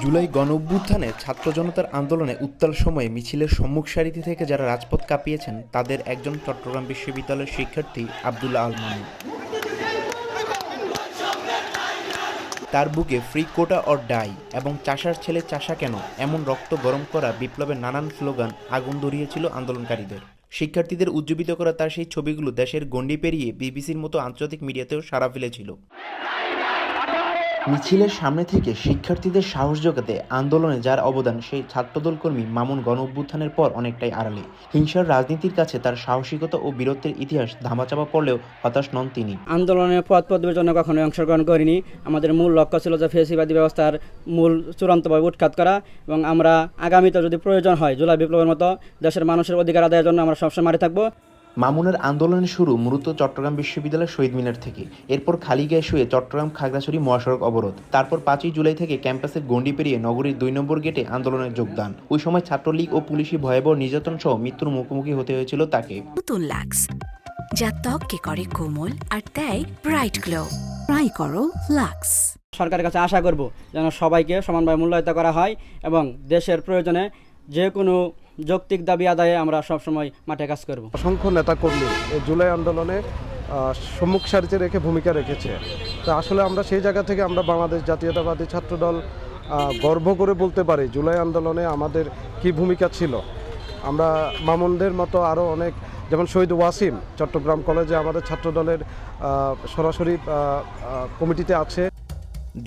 জুলাই গণঅভ্যুত্থানে ছাত্র জনতার আন্দোলনে উত্তাল সময়ে মিছিলের সম্মুখ সারিতে থেকে যারা রাজপথ কাঁপিয়েছেন তাদের একজন চট্টগ্রাম বিশ্ববিদ্যালয়ের শিক্ষার্থী আব্দুল্লাহ আল মামুন। তার বুকে ফ্রি কোটা অর ডাই এবং চাষার ছেলে চাষা কেন এমন রক্ত গরম করা বিপ্লবের নানান স্লোগান আগুন ধরিয়েছিল আন্দোলনকারীদের। শিক্ষার্থীদের উজ্জীবিত করা তার সেই ছবিগুলো দেশের গণ্ডি পেরিয়ে বিবিসির মতো আন্তর্জাতিক মিডিয়াতেও সাড়া ফেলেছিল। মিছিলের সামনে থেকে শিক্ষার্থীদের সাহস জোগাতে আন্দোলনে যার অবদান সেই ছাত্রদল কর্মী মামুন গণঅভ্যুত্থানের পর অনেকটাই আড়ালে। হিংসার রাজনীতির কাছে তার সাহসিকতা ও বীরত্বের ইতিহাস ধামাচাপা পড়লেও হতাশ নন তিনি। আন্দোলনের পথ পদবির জন্য কখনোই অংশগ্রহণ করিনি। আমাদের মূল লক্ষ্য ছিল যে ফ্যাসিবাদী ব্যবস্থার মূল চূড়ান্তভাবে উৎখাত করা এবং আমরা আগামীতে যদি প্রয়োজন হয় জুলাই বিপ্লবের মতো দেশের মানুষের অধিকার আদায়ের জন্য আমরা সবসময় মাঠে থাকবো। মামুনের আন্দোলনের শুরু মূলত চট্টগ্রাম বিশ্ববিদ্যালয়ের শহীদ মিনার থেকে, এরপর খালি গায়ে শুয়ে চট্টগ্রাম খাগড়াছড়ি মহাসড়ক অবরোধ, তারপর 5ই জুলাই থেকে ক্যাম্পাসের গণ্ডি পেরিয়ে নগরীর 2 নম্বর গেটে আন্দোলনের যোগদান। ওই সময় ছাত্রলীগ ও পুলিশি ভয়াবহ নির্যাতন সহ মৃত্যুর মুখোমুখি হতে হয়েছিল তাকে। নতুন লাক্স যা ত্বককে করে কোমল আর দেয় ব্রাইট গ্লো। ট্রাই করো লাক্স। সরকারের কাছে আশা করব যেন সবাইকে সমানভাবে মূল্যায়িত করা হয় এবং দেশের প্রয়োজনে যে কোনো যৌক্তিক দাবি আদায়ে আমরা সবসময় মাঠে কাজ করব। অসংখ্য নেতাকর্মী এই জুলাই আন্দোলনে সম্মুখ সারিতে রেখে ভূমিকা রেখেছে। তো আসলে আমরা সেই জায়গা থেকে আমরা বাংলাদেশ জাতীয়তাবাদী ছাত্রদল গর্ব করে বলতে পারি জুলাই আন্দোলনে আমাদের কি ভূমিকা ছিল। আমরা মামুনদের মতো আরও অনেক, যেমন শহীদ ওয়াসিম চট্টগ্রাম কলেজে আমাদের ছাত্রদলের সরাসরি কমিটিতে আছে।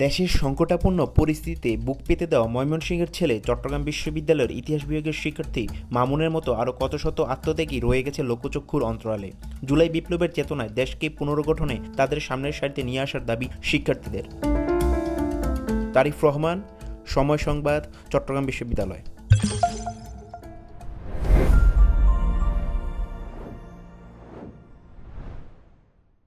দেশের সংকটাপন্ন পরিস্থিতিতে বুক পেতে দেওয়া ময়মনসিংহের ছেলে চট্টগ্রাম বিশ্ববিদ্যালয়ের ইতিহাস বিভাগের শিক্ষার্থী মামুনের মতো আরও কত শত আত্মত্যাগী রয়ে গেছে লোকচক্ষুর অন্তরালে। জুলাই বিপ্লবের চেতনায় দেশকে পুনর্গঠনে তাদের সামনের সারিতে নিয়ে আসার দাবি শিক্ষার্থীদের। তারিফ রহমান, সময় সংবাদ, চট্টগ্রাম বিশ্ববিদ্যালয়।